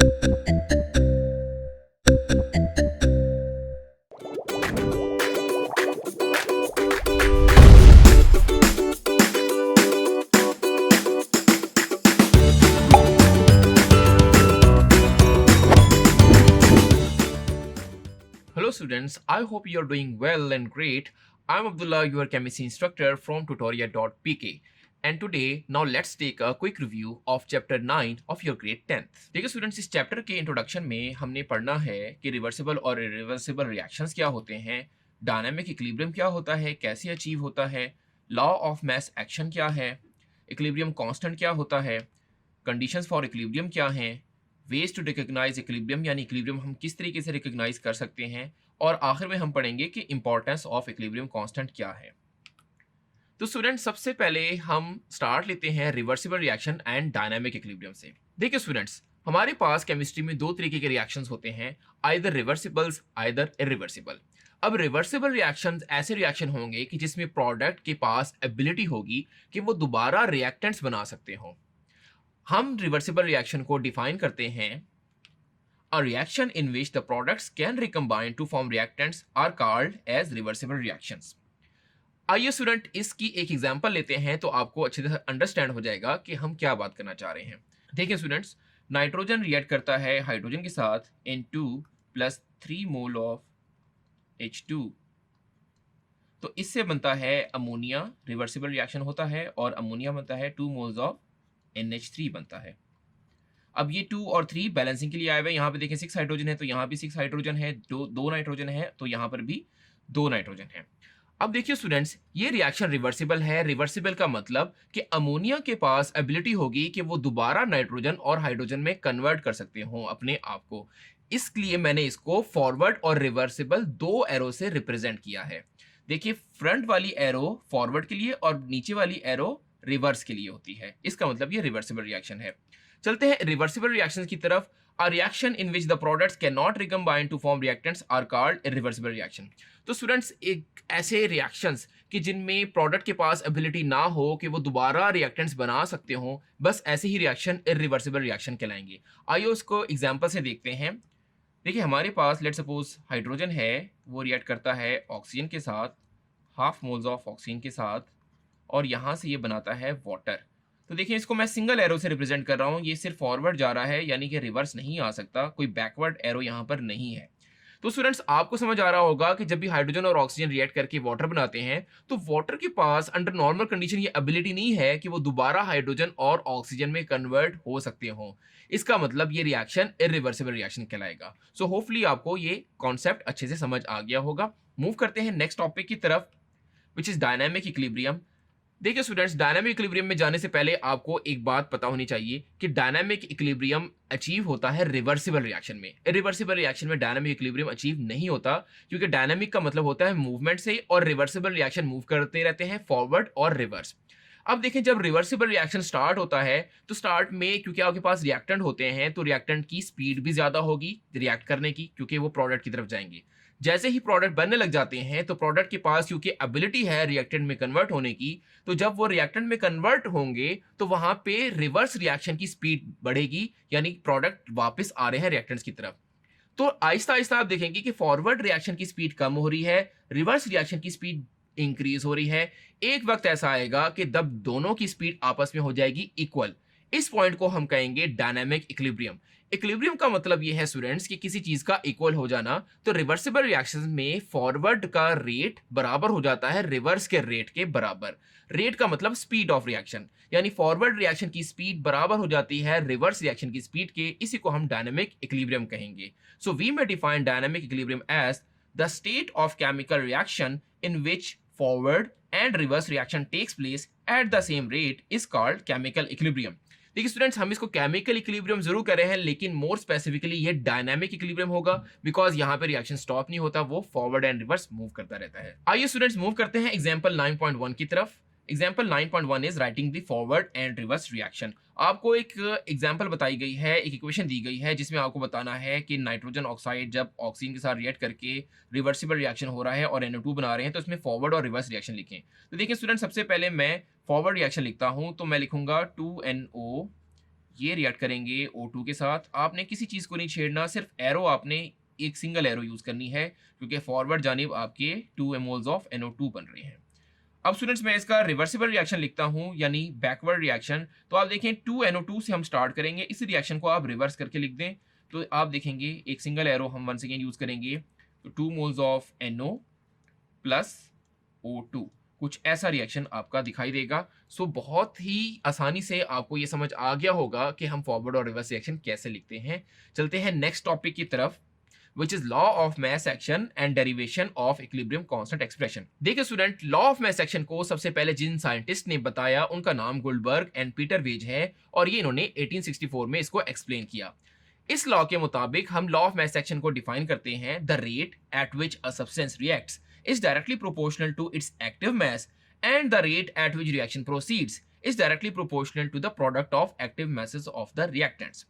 Hello, students. I hope you're doing well and great. I'm Abdullah, your chemistry instructor from tutoria.pk. And today, now let's take a quick review of chapter 9 of your grade 10th. देखिए students, इस chapter के introduction में हमने पढ़ना है कि reversible और irreversible reactions क्या होते हैं, डायनामिक इक्विलिब्रियम क्या होता है, कैसे अचीव होता है, लॉ ऑफ मास एक्शन क्या है, इक्विलिब्रियम कांस्टेंट क्या होता है, कंडीशंस फॉर इक्विलिब्रियम क्या हैं, वेज टू रिकॉग्नाइज इक्विलिब्रियम यानी इक्विलिब्रियम हम किस तरीके से रिकॉग्नाइज कर सकते हैं, और आखिर में हम पढ़ेंगे कि इंपॉर्टेंस ऑफ इक्विलिब्रियम कांस्टेंट क्या है। तो स्टूडेंट, सबसे पहले हम स्टार्ट लेते हैं reversible reaction and dynamic equilibrium से। देखिए स्टूडेंट्स, हमारे पास केमिस्ट्री में दो तरीके के रिएक्शंस होते हैं, आइदर रिवर्सिबल्स आइदर इरिवर्सिबल। अब रिवर्सिबल रिएक्शंस ऐसे रिएक्शन होंगे कि जिसमें प्रोडक्ट के पास एबिलिटी होगी कि वो दोबारा रिएक्टेंट्स बना सकते हो। हम रिवर्सिबल रिएक्शन को डिफाइन करते हैं, a reaction in which the products can recombine to form reactants are called as reversible reactions। आइए स्टूडेंट, इसकी एक एग्जांपल लेते हैं तो आपको अच्छी तरह अंडरस्टैंड हो जाएगा कि हम क्या बात करना चाह रहे हैं। देखिए स्टूडेंट्स, नाइट्रोजन रिएक्ट करता है हाइड्रोजन के साथ N2 plus 3 mole of H2, तो इससे बनता है अमोनिया, रिवर्सिबल रिएक्शन होता है, और अमोनिया बनता है 2 मोल्स ऑफ NH3 बनता है। अब ये 2 और 3 बैलेंसिंग के लिए आए हुए हैं। यहाँ पे देखें 6 हाइड्रोजन है तो यहाँ भी 6 हाइड्रोजन है, दो नाइट्रोजन है तो यहाँ पर भी 2 नाइट्रोजन है। अब देखिए स्टूडेंट्स, ये रिएक्शन रिवर्सिबल है। रिवर्सिबल का मतलब कि अमोनिया के पास एबिलिटी होगी कि वो दोबारा नाइट्रोजन और हाइड्रोजन में कन्वर्ट कर सकते हो अपने आप को। इसलिए मैंने इसको फॉरवर्ड और रिवर्सिबल दो एरो से रिप्रेजेंट किया है। देखिए, फ्रंट वाली एरो फॉरवर्ड के लिए और नीचे वाली एरो रिवर्स के लिए होती है। इसका मतलब ये रिवर्सिबल रिएक्शन है। चलते हैं रिवर्सिबल रिएक्शंस की तरफ। A reaction in which the products cannot recombine to form reactants are called irreversible reaction। तो स्टूडेंट्स, एक ऐसे रिएक्शंस कि जिनमें प्रोडक्ट के पास एबिलिटी ना हो कि वो दोबारा रिएक्टेंट्स बना सकते हो, बस ऐसे ही रिएक्शन इरिवर्सिबल रिएक्शन कहलाएंगे। आइए उसको एग्जांपल से देखते हैं। देखिए, हमारे पास लेट सपोज हाइड्रोजन है, वो रिएक्ट करता है ऑक्सीजन के साथ, हाफ मोल्स ऑफ ऑक्सीजन के साथ, और यहाँ से ये बनाता है वाटर। तो देखिए, इसको मैं सिंगल एरो से रिप्रेजेंट कर रहा हूँ। ये सिर्फ फॉरवर्ड जा रहा है, यानी कि रिवर्स नहीं आ सकता, कोई बैकवर्ड एरो यहाँ पर नहीं है। तो स्टूडेंट्स, आपको समझ आ रहा होगा कि जब भी हाइड्रोजन और ऑक्सीजन रिएक्ट करके वाटर बनाते हैं तो वाटर के पास अंडर नॉर्मल कंडीशन ये एबिलिटी नहीं है कि वो दोबारा हाइड्रोजन और ऑक्सीजन में कन्वर्ट हो सकते हो। इसका मतलब ये रिएक्शन इरिवर्सिबल रिएक्शन कहलाएगा। सो होपफुली आपको ये कॉन्सेप्ट अच्छे से समझ आ गया होगा। मूव करते हैं नेक्स्ट टॉपिक की तरफ, विच इज डायनामिक इक्विलिब्रियम। देखिए स्टूडेंट्स, डायनामिक इक्विलिब्रियम में जाने से पहले आपको एक बात पता होनी चाहिए कि डायनामिक इक्विलिब्रियम अचीव होता है रिवर्सिबल रिएक्शन में। इरिवर्सिबल रिएक्शन में डायनामिक इक्विलिब्रियम अचीव नहीं होता, क्योंकि डायनामिक का मतलब होता है मूवमेंट से, और रिवर्सिबल रिएक्शन मूव करते रहते हैं फॉरवर्ड और रिवर्स। अब देखें, जब रिवर्सिबल रिएक्शन स्टार्ट होता है तो स्टार्ट में क्योंकि आपके पास रिएक्टेंट होते हैं तो रिएक्टेंट की स्पीड भी ज्यादा होगी रिएक्ट करने की, क्योंकि वो प्रोडक्ट की तरफ जाएंगे। जैसे ही प्रोडक्ट बनने लग जाते हैं तो प्रोडक्ट के पास क्योंकि एबिलिटी है रिएक्टेंट में कन्वर्ट होने की, तो जब वो रिएक्टेंट में कन्वर्ट होंगे तो वहां पे रिवर्स रिएक्शन की स्पीड बढ़ेगी, यानी प्रोडक्ट वापस आ रहे हैं रिएक्टेंट्स की तरफ। तो आहिस्ता आहिस्ता आप देखेंगे कि फॉरवर्ड रिएक्शन की स्पीड कम हो रही है, रिवर्स रिएक्शन की स्पीड इंक्रीज हो रही है। एक वक्त ऐसा आएगा कि जब दोनों की स्पीड आपस में हो जाएगी इक्वल। इस पॉइंट को हम कहेंगे डायनामिक इक्विलिब्रियम। इक्विलिब्रियम का मतलब ये है स्टूडेंट्स कि किसी चीज का इक्वल हो जाना। तो रिवर्सिबल रिएक्शन में फॉरवर्ड का रेट बराबर हो जाता है रिवर्स के रेट के बराबर। रेट का मतलब स्पीड ऑफ रिएक्शन, यानी फॉरवर्ड रिएक्शन की स्पीड बराबर हो जाती है रिवर्स रिएक्शन की स्पीड के। इसी को हम डायनामिक इक्विलिब्रियम कहेंगे। So we may define dynamic equilibrium as the state of chemical reaction in which forward and reverse reaction takes place at the same rate is called chemical equilibrium. देखिए students, हम इसको chemical equilibrium जरूर कर रहे हैं, लेकिन more specifically ये dynamic equilibrium होगा, बिकॉज यहाँ पे रिएक्शन स्टॉप नहीं होता, वो फॉरवर्ड एंड रिवर्स मूव करता रहता है। आइए स्टूडेंट्स, मूव करते हैं एग्जांपल 9.1 की तरफ। Example 9.1 is writing the forward and reverse reaction. आपको एक एग्जाम्पल बताई गई है, एक इक्वेशन दी गई है जिसमें आपको बताना है कि नाइट्रोजन ऑक्साइड जब ऑक्सीजन के साथ रिएक्ट करके रिवर्सिबल रिएक्शन हो रहा है और NO2 बना रहे हैं, तो इसमें फॉरवर्ड और रिवर्स रिएक्शन लिखें। तो देखिए स्टूडेंट, सबसे पहले मैं फॉरवर्ड रिएक्शन लिखता हूं, तो मैं लिखूंगा 2NO ये रिएक्ट करेंगे O2 के साथ। आपने किसी चीज़ को नहीं छेड़ना, सिर्फ एरो आपने एक सिंगल एरो यूज़ करनी है, क्योंकि फॉरवर्ड जानिब आपके 2 मोल्स ऑफ NO2 बन रहे हैं। अब स्टूडेंट्स मैं इसका रिवर्सिबल रिएक्शन लिखता हूँ, यानी बैकवर्ड रिएक्शन। तो आप देखें 2NO2 से हम स्टार्ट करेंगे, इस रिएक्शन को आप रिवर्स करके लिख दें तो आप देखेंगे एक सिंगल एरो हम वंस अगेन यूज़ करेंगे, तो 2 moles of NO plus O2, कुछ ऐसा रिएक्शन आपका दिखाई देगा। सो बहुत ही आसानी से आपको ये समझ आ गया होगा कि हम फॉरवर्ड और रिवर्स रिएक्शन कैसे लिखते हैं। चलते हैं नेक्स्ट टॉपिक की तरफ, which is law of mass action and derivation of equilibrium constant expression। देखिए student, law of mass action को सबसे पहले जिन साइंटिस्ट ने बताया उनका नाम गुल्डबर्ग एंड पीटर वेज है, और ये इन्होंने 1864 में इसको एक्सप्लेन किया। इस लॉ के मुताबिक हम लॉ ऑफ mass action को डिफाइन करते हैं, the rate at which a substance reacts is directly proportional to its active mass and the rate at which reaction proceeds is directly proportional to the product of active masses of the reactants।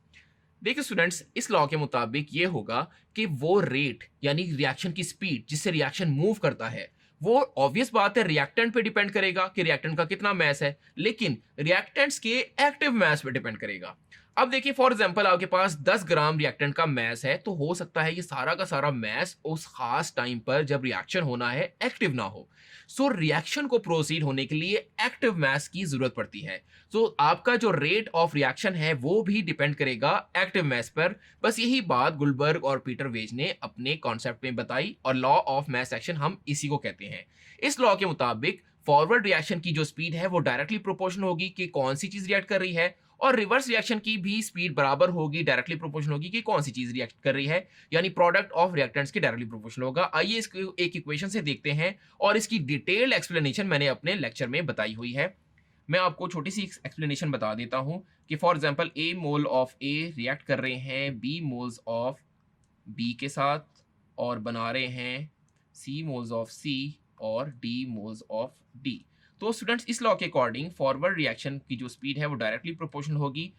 देखिए students, इस law के मुताबिक ये होगा कि वो rate यानी reaction की स्पीड जिससे रिएक्शन मूव करता है, वो ऑब्वियस बात है रिएक्टेंट पे डिपेंड करेगा कि रिएक्टेंट का कितना मैस है, लेकिन रिएक्टेंट्स के एक्टिव मैस पे डिपेंड करेगा। अब देखिए फॉर एग्जांपल आपके पास 10 ग्राम रिएक्टेंट का मैस है, तो हो सकता है ये सारा का सारा मैस उस खास टाइम पर जब रिएक्शन होना है एक्टिव ना हो। सो रिएक्शन को प्रोसीड होने के लिए एक्टिव मैस की जरूरत पड़ती है। सो आपका जो रेट ऑफ रिएक्शन है वो भी डिपेंड करेगा एक्टिव मैस पर। बस यही बात गुल्डबर्ग और पीटर वेज ने अपने कॉन्सेप्ट में बताई, और लॉ ऑफ मैस एक्शन हम इसी को कहते हैं। इस लॉ के मुताबिक फॉरवर्ड रिएक्शन की जो स्पीड है वो डायरेक्टली प्रोपोर्शनल होगी कि कौन सी चीज रिएक्ट कर रही है, और रिवर्स रिएक्शन की भी स्पीड बराबर होगी, डायरेक्टली प्रोपोर्शनल होगी कि कौन सी चीज रिएक्ट कर रही है, यानी प्रोडक्ट ऑफ रिएक्टेंट्स के डायरेक्टली प्रोपोर्शनल होगा। आइए इसको एक इक्वेशन से देखते हैं, और इसकी डिटेल्ड एक्सप्लेनेशन मैंने अपने लेक्चर में बताई हुई है। मैं आपको छोटी सी एक्सप्लेनेशन बता देता हूं कि for example A mole of A react कर रहे हैं B मोल्स ऑफ B के साथ, और बना रहे हैं C मोल्स ऑफ C और D मोल्स ऑफ D। तो स्टूडेंट्स, इस लॉ के अकॉर्डिंग फॉरवर्ड रिएक्शन की जो स्पीड है वो डायरेक्टली प्रोपोर्शनल होगी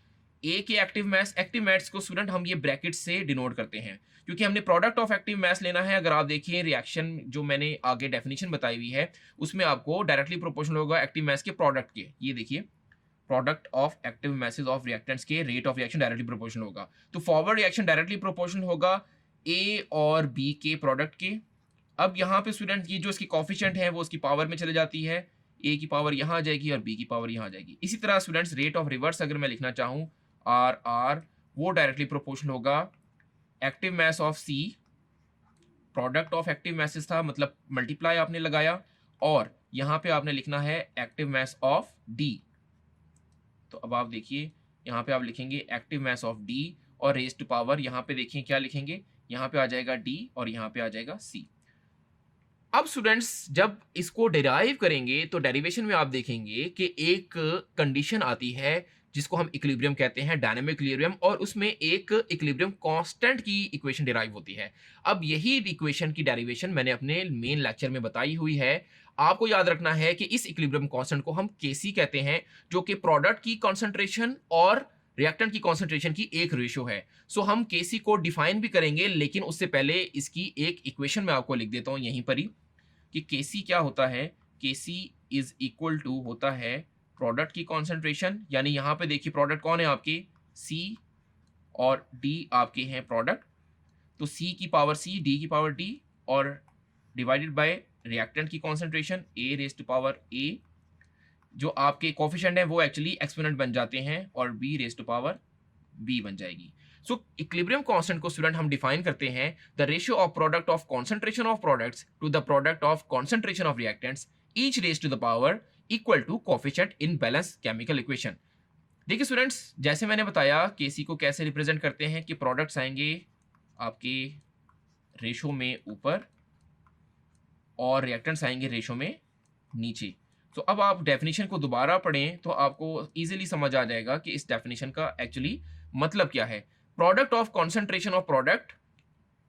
ए के एक्टिव मैस को स्टूडेंट हम ये ब्रैकेट से डिनोट करते हैं, क्योंकि हमने प्रोडक्ट ऑफ एक्टिव मैस लेना है। अगर आप देखिए रिएक्शन जो मैंने आगे डेफिनेशन बताई हुई है उसमें आपको डायरेक्टली प्रोपोर्शनल होगा एक्टिव मैस के प्रोडक्ट के। ये देखिए product of active masses of reactants के rate of reaction directly proportional होगा। तो फॉरवर्ड रिएक्शन डायरेक्टली प्रोपोर्शनल होगा ए और बी के प्रोडक्ट के। अब यहाँ पे स्टूडेंट ये जो इसकी कॉफिशिएंट है वो उसकी पावर में चले जाती है, ए की पावर यहाँ आ जाएगी और बी की पावर यहाँ आ जाएगी। इसी तरह स्टूडेंट्स रेट ऑफ रिवर्स अगर मैं लिखना चाहूँ आर वो डायरेक्टली प्रोपोर्शनल होगा active mass of C, product of active masses था मतलब मल्टीप्लाई आपने लगाया, और यहाँ पे आपने लिखना है एक्टिव मैस ऑफ डी। तो अब आप देखिए यहाँ पे आप लिखेंगे एक्टिव मैस ऑफ डी, और रेज टू पावर यहाँ पे देखिए क्या लिखेंगे, यहाँ पे आ जाएगा डी और यहाँ पे आ जाएगा सी। अब स्टूडेंट्स जब इसको डिराइव करेंगे तो डेरिवेशन में आप देखेंगे कि एक कंडीशन आती है जिसको हम इक्विलिब्रियम कहते हैं, डायनामिक इक्विलिब्रियम, और उसमें एक इक्विलिब्रियम कांस्टेंट की इक्वेशन डिराइव होती है। अब यही इक्वेशन की डेरिवेशन मैंने अपने मेन लेक्चर में बताई हुई है। आपको याद रखना है कि इस इक्विलिब्रियम कांस्टेंट को हम केसी कहते हैं, जो कि प्रोडक्ट की कॉन्सेंट्रेशन और रिएक्टेंट की कॉन्सेंट्रेशन की एक रेशियो है। सो हम केसी को डिफाइन भी करेंगे, लेकिन उससे पहले इसकी एक इक्वेशन मैं आपको लिख देता हूं यहीं पर ही कि केसी क्या होता है। केसी इज इक्वल टू होता है प्रोडक्ट की कॉन्सेंट्रेशन, यानी यहाँ पे देखिए प्रोडक्ट कौन है आपके, सी और डी आपके हैं प्रोडक्ट, तो सी की पावर सी, डी की पावर डी, और डिवाइडेड बाय रिएक्टेंट की concentration A raise to power A. जो आपके कोफिशिएंट है वो एक्चुअली एक्सपोनेंट बन जाते हैं और B raise to power B बन जाएगी। सो इक्विलिब्रियम कांस्टेंट को स्टूडेंट हम डिफाइन करते हैं the ratio of product of concentration of products to the product of concentration of reactants each raise to the power equal to coefficient in balance chemical equation. देखिए students, जैसे मैंने बताया केसी को कैसे रिप्रेजेंट करते हैं कि प्रोडक्ट्स आएंगे आपके रेशो में ऊपर और रिएक्टेंट्स आएंगे रेशो में नीचे। तो अब आप डेफिनेशन को दोबारा पढ़ें तो आपको इजीली समझ आ जाएगा कि इस डेफिनेशन का एक्चुअली मतलब क्या है। Product of concentration of product,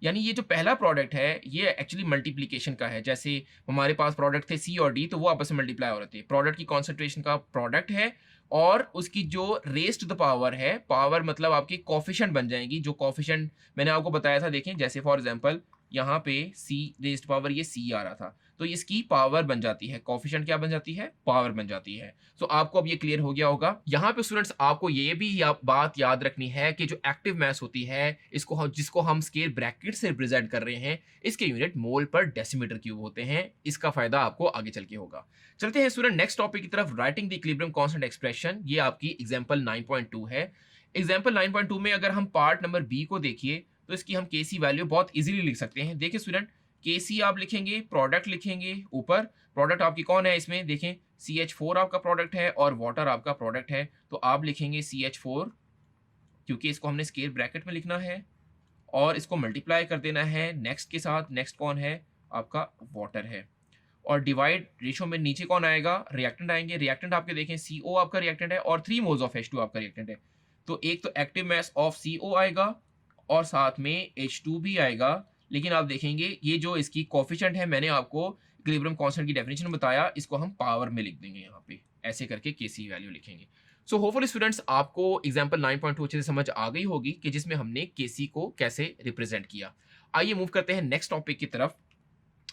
यानी ये जो पहला प्रोडक्ट है ये एक्चुअली मल्टीप्लिकेशन का है। जैसे हमारे पास प्रोडक्ट थे सी और डी, तो वो आपस में मल्टीप्लाई हो रहे थे। प्रोडक्ट की कॉन्सेंट्रेशन का प्रोडक्ट है, और उसकी जो रेज टू द पावर है, पावर मतलब आपकी कोफिशिएंट बन जाएगी। जो कोफिशिएंट मैंने आपको बताया था, देखें जैसे फॉर एग्जांपल यहाँ पे सी रेज टू पावर ये सी आ रहा था, तो इसकी पावर बन जाती है, कोफिशिएंट क्या बन जाती है, पावर बन जाती है। तो आपको अब ये क्लियर हो गया होगा। यहाँ पे स्टूडेंट्स आपको ये भी बात याद रखनी है कि जो एक्टिव मास होती है, जिसको हम स्केल ब्रैकेट से रिप्रेजेंट कर रहे हैं, इसके यूनिट मोल पर डेसीमीटर क्यूब होते हैं। इसका फायदा आपको आगे चल के होगा। चलते हैं स्टूडेंट नेक्स्ट टॉपिक की तरफ, writing the equilibrium constant expression. ये आपकी एग्जांपल 9.2 है। एग्जांपल 9.2 में अगर हम पार्ट नंबर बी को देखिए तो इसकी हम केसी वैल्यू बहुत इजीली लिख सकते हैं। देखिए स्टूडेंट, केसी आप लिखेंगे, प्रोडक्ट लिखेंगे ऊपर। प्रोडक्ट आपकी कौन है इसमें, देखें CH4 आपका प्रोडक्ट है और वाटर आपका प्रोडक्ट है। तो आप लिखेंगे CH4, क्योंकि इसको हमने स्केल ब्रैकेट में लिखना है और इसको मल्टीप्लाई कर देना है नेक्स्ट के साथ। नेक्स्ट कौन है, आपका वाटर है। और डिवाइड रेशो में नीचे कौन आएगा, रिएक्टेंट आएंगे। रिएक्टेंट आपके देखें CO आपका रिएक्टेंट है और 3 मोल्स ऑफ H2 आपका रिएक्टेंट है। तो एक तो एक्टिव मास ऑफ CO आएगा और साथ में H2 भी आएगा। लेकिन आप देखेंगे ये जो इसकी कोफिशिएंट है, मैंने आपको इक्विलिब्रियम कांस्टेंट की डेफिनेशन बताया, इसको हम पावर में लिख देंगे यहाँ पे, ऐसे करके केसी वैल्यू लिखेंगे। सो होपफुली स्टूडेंट्स आपको एग्जांपल 9.2 अच्छे से समझ आ गई होगी कि जिसमें हमने केसी को कैसे रिप्रेजेंट किया। आइए मूव करते हैं नेक्स्ट टॉपिक की तरफ,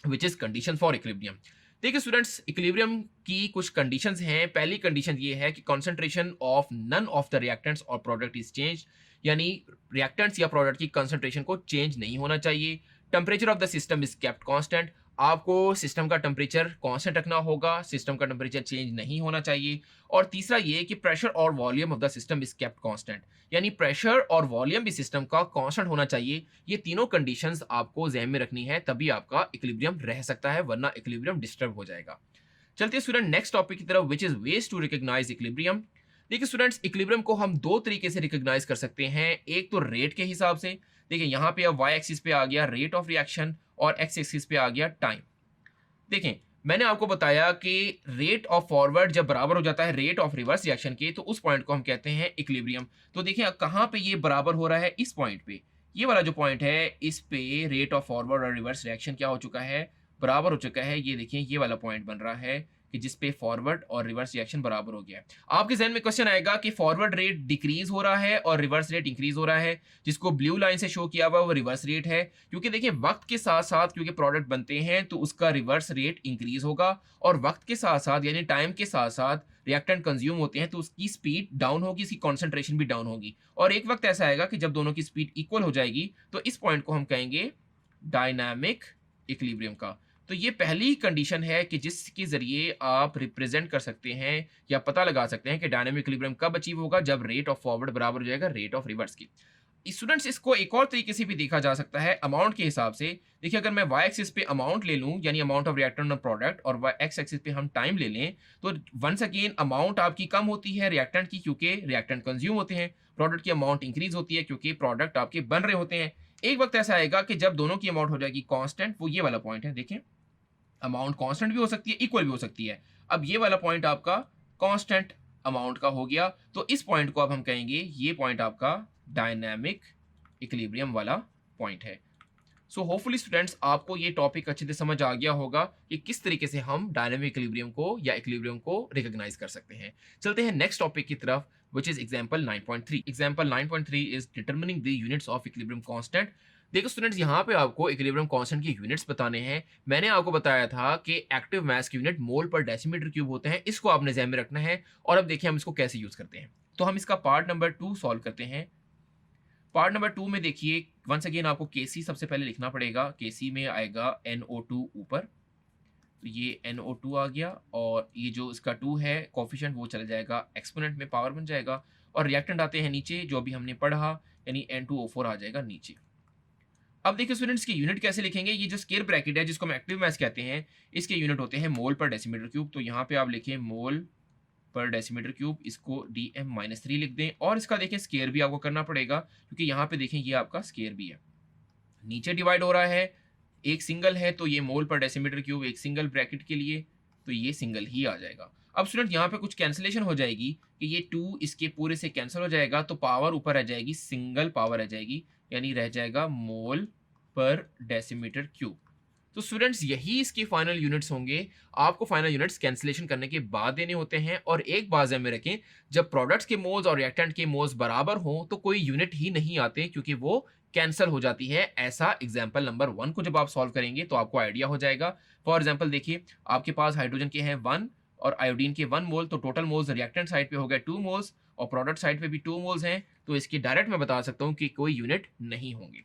which is condition for equilibrium. देखिए स्टूडेंट्स, इक्विलिब्रियम की कुछ कंडीशंस हैं। पहली कंडीशन ये है कि concentration of none of the reactants और प्रोडक्ट इज चेंज, यानी रिएक्टेंट्स या प्रोडक्ट की कंसंट्रेशन को चेंज नहीं होना चाहिए। Temperature of the system is kept constant, आपको सिस्टम का टेम्परेचर कांस्टेंट रखना होगा, सिस्टम का टेम्परेचर चेंज नहीं होना चाहिए। और तीसरा ये कि प्रेशर और volume of the system is kept constant, यानी प्रेशर और वॉल्यूम भी सिस्टम का कांस्टेंट होना चाहिए। ये तीनों कंडीशंस आपको ध्यान में रखनी है, तभी आपका इक्विलिब्रियम रह सकता है, वरना इक्विलिब्रियम डिस्टर्ब हो जाएगा। चलते हैं स्टूडेंट नेक्स्ट टॉपिक की तरफ, which is ways to recognise equilibrium. देखिए स्टूडेंट्स, इक्विलिब्रियम को हम दो तरीके से रिकॉग्नाइज कर सकते हैं। एक तो रेट के हिसाब से, देखिए यहाँ पे अब वाई एक्सिस पे आ गया रेट ऑफ रिएक्शन और एक्स एक्सिस पे आ गया टाइम। देखें, मैंने आपको बताया कि रेट ऑफ फॉरवर्ड जब बराबर हो जाता है रेट ऑफ रिवर्स रिएक्शन के, तो उस पॉइंट को हम कहते हैं इक्विलिब्रियम। तो देखिए कहाँ पे ये बराबर हो रहा है, इस पॉइंट पे। ये वाला जो पॉइंट है, इस पे रेट ऑफ फॉरवर्ड और रिवर्स रिएक्शन क्या हो चुका है, बराबर हो चुका है। ये देखिए ये वाला पॉइंट बन रहा है कि जिस पे फॉरवर्ड और रिवर्स रिएक्शन बराबर हो गया है। आपके जहन में क्वेश्चन आएगा कि फॉरवर्ड रेट डिक्रीज हो रहा है और रिवर्स रेट इंक्रीज हो रहा है, जिसको ब्लू लाइन से शो किया हुआ वो रिवर्स रेट है। क्योंकि देखिए वक्त के साथ साथ क्योंकि प्रोडक्ट बनते हैं तो उसका रिवर्स रेट इंक्रीज होगा, और वक्त के साथ साथ यानी टाइम के साथ साथ रिएक्टेंट कंज्यूम होते हैं तो उसकी स्पीड डाउन होगी, इसकी कॉन्सेंट्रेशन भी डाउन होगी। और एक वक्त ऐसा आएगा कि जब दोनों की स्पीड इक्वल हो जाएगी, तो इस पॉइंट को हम कहेंगे डायनामिक इक्विलिब्रियम का। तो ये पहली कंडीशन है कि जिसके जरिए आप रिप्रेजेंट कर सकते हैं या पता लगा सकते हैं कि डायनामिक इक्विलिब्रियम कब अचीव होगा, जब रेट ऑफ फॉरवर्ड बराबर हो जाएगा रेट ऑफ रिवर्स की। स्टूडेंट्स, इसको एक और तरीके से भी देखा जा सकता है अमाउंट के हिसाब से। देखिए अगर मैं वाई एक्सिस पे अमाउंट ले लूं, यानी amount of reactant on product, और एक्स एक्सिस पे हम टाइम ले लें, तो वंस अगेन अमाउंट आपकी कम होती है रिएक्टेंट की, क्योंकि रिएक्टेंट कंज्यूम होते हैं। प्रोडक्ट की अमाउंट इंक्रीज होती है क्योंकि प्रोडक्ट आपके बन रहे होते हैं। एक वक्त ऐसा आएगा कि जब दोनों की अमाउंट हो जाएगी कांस्टेंट, वो ये वाला पॉइंट है। देखें, अमाउंट कांस्टेंट भी हो सकती है, इक्वल भी हो सकती है। अब ये वाला पॉइंट आपका कांस्टेंट अमाउंट का हो गया, तो इस पॉइंट को अब हम कहेंगे ये पॉइंट आपका डायनामिक इक्विलिब्रियम वाला पॉइंट है। सो होपफुली स्टूडेंट्स आपको ये टॉपिक अच्छे से समझ आ गया होगा कि किस तरीके से हम डायनामिक इक्विलिब्रियम को या इक्विलिब्रियम को रिकॉग्नाइज कर सकते हैं। चलते हैं नेक्स्ट टॉपिक की तरफ, which is example 9.3. Example 9.3 is determining the units of equilibrium constant. देखो स्टूडेंट्स, यहाँ पे आपको इक्विलिब्रियम कांस्टेंट की यूनिट्स बताने हैं। मैंने आपको बताया था कि एक्टिव मास की यूनिट मोल पर डेसीमीटर क्यूब होते हैं, इसको आपने ध्यान में रखना है। और अब देखिए हम इसको कैसे यूज करते हैं। तो हम इसका पार्ट नंबर 2 सॉल्व करते हैं। पार्ट नंबर 2 में देखिए वंस अगेन आपको केसी सबसे पहले लिखना पड़ेगा। केसी में आएगा NO2 ऊपर, तो ये NO2 आ गया, और ये जो इसका 2 है कोफिशिएंट वो चला जाएगा एक्सपोनेंट में, पावर बन जाएगा। और रिएक्टेंट आते हैं नीचे, जो भी हमने पढ़ा, यानी N2O4 आ जाएगा नीचे। अब देखिए स्टूडेंट्स की यूनिट कैसे लिखेंगे। ये जो स्केल ब्रैकेट है जिसको हम एक्टिव मास कहते हैं, इसके यूनिट होते हैं मोल पर डेसीमीटर क्यूब। तो यहाँ पे आप लिखें मोल पर डेसीमीटर क्यूब, इसको DM-3 लिख दें। और इसका देखें स्केयर भी आपको करना पड़ेगा, क्योंकि यहाँ पे देखें ये आपका स्केयर भी है, नीचे डिवाइड हो रहा है, एक सिंगल है तो ये मोल पर डेसीमीटर क्यूब एक सिंगल ब्रैकेट के लिए, तो ये सिंगल ही आ जाएगा। अब स्टूडेंट यहाँ पे कुछ कैंसिलेशन हो जाएगी कि ये 2 इसके पूरे से कैंसिल हो जाएगा, तो पावर ऊपर रह जाएगी, सिंगल पावर रह जाएगी, यानी रह जाएगा मोल पर डेसीमीटर क्यूब। तो स्टूडेंट्स यही इसके फाइनल यूनिट्स होंगे। आपको फाइनल यूनिट्स कैंसिलेशन करने के बाद देने होते हैं। और एक बात ध्यान में रखें, जब प्रोडक्ट्स के मोल्स और रिएक्टेंट के मोल्स बराबर हों तो कोई यूनिट ही नहीं आते, क्योंकि वो कैंसल हो जाती है। ऐसा एग्जाम्पल नंबर 1 को जब आप सॉल्व करेंगे तो आपको आइडिया हो जाएगा। फॉर एग्जाम्पल देखिए, आपके पास हाइड्रोजन के हैं 1 और आयोडीन के 1 मोल, तो टोटल मोल्स रिएक्टेंट साइड पे हो गए 2 मोल्स और प्रोडक्ट साइड पे भी 2 मोल्स हैं, तो इसकी डायरेक्ट मैं बता सकता हूं कि कोई यूनिट नहीं होंगे।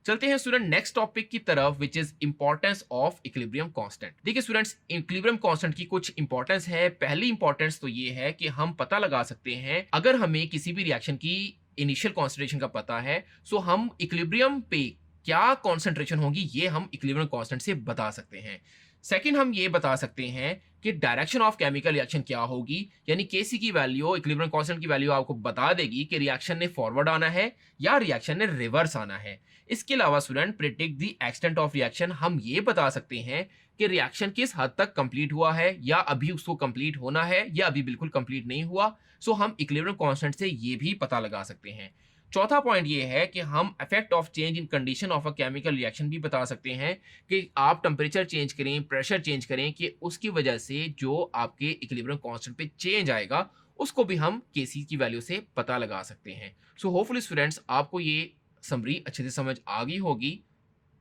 चलते हैं स्टूडेंट नेक्स्ट टॉपिक की तरफ, which is importance of equilibrium constant. देखिए स्टूडेंट्स, इक्विलिब्रियम कांस्टेंट की कुछ इंपॉर्टेंस है। पहली इंपॉर्टेंस तो ये है कि हम पता लगा सकते हैं, अगर हमें किसी भी रिएक्शन की इनिशियल कॉन्सेंट्रेशन का पता है, सो हम इक्विलिब्रियम पे क्या कॉन्सेंट्रेशन होगी ये हम इक्विलिब्रियम कांस्टेंट से बता सकते हैं। सेकंड, हम ये बता सकते हैं कि डायरेक्शन ऑफ केमिकल रिएक्शन क्या होगी, यानी केसी की वैल्यू, इक्विलिब्रियम कांस्टेंट की वैल्यू आपको बता देगी कि रिएक्शन ने फॉरवर्ड आना है या रिएक्शन ने रिवर्स आना है। इसके अलावा student, predict the extent of reaction, हम ये बता सकते हैं कि रिएक्शन किस हद तक कंप्लीट हुआ है या अभी उसको कंप्लीट होना है या अभी बिल्कुल कंप्लीट नहीं हुआ। सो हम इक्विलिब्रियम कांस्टेंट से ये भी पता लगा सकते हैं। चौथा पॉइंट ये है कि हम effect of change in condition of a chemical reaction भी बता सकते हैं कि आप टेम्परेचर चेंज करें, प्रेशर चेंज करें, कि उसकी वजह से जो आपके इक्विलिब्रियम कांस्टेंट पे चेंज आएगा उसको भी हम केसी की वैल्यू से पता लगा सकते हैं। सो होपफुली स्टूडेंट्स, आपको ये समरी अच्छे से समझ आ गई होगी।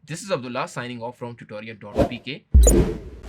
This is Abdullah signing off from tutorial.pk।